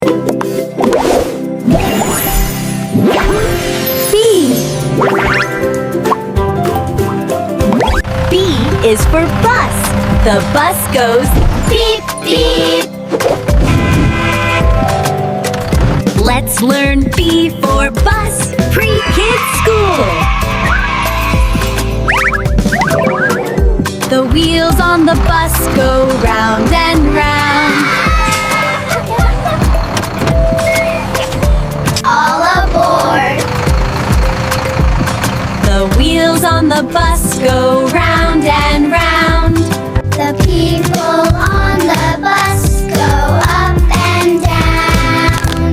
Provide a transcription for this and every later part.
B. B is for bus. The bus goes beep, beep. Let's learn B for bus. Pre-Kids School. The wheels on the bus go round and round. All aboard! The wheels on the bus go round and round. The people on the bus go up and down.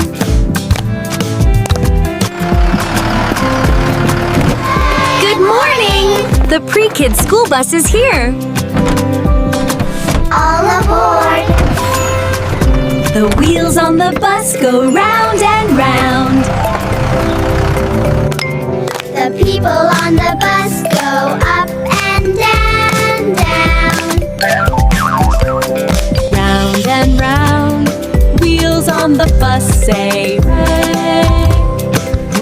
Good morning! The Pre-Kids school bus is here. All aboard! The wheels on the bus go round and round. The people on the bus go up and down, down. Round and round. Wheels on the bus say hooray.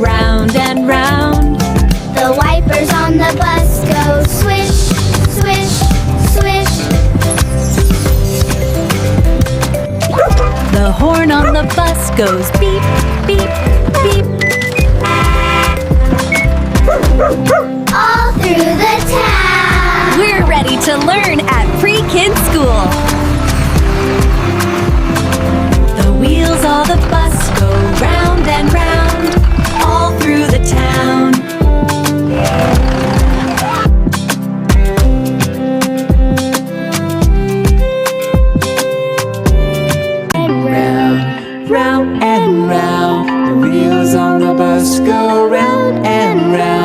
Round and round. The wipers on the bus go swish, swish, swish. The horn on the bus goes beep, beep, beep. All through the town. We're ready to learn at Pre-Kids School. The wheels of the bus go round and round, all through the town. And round and round, the wheels on the bus go round and round.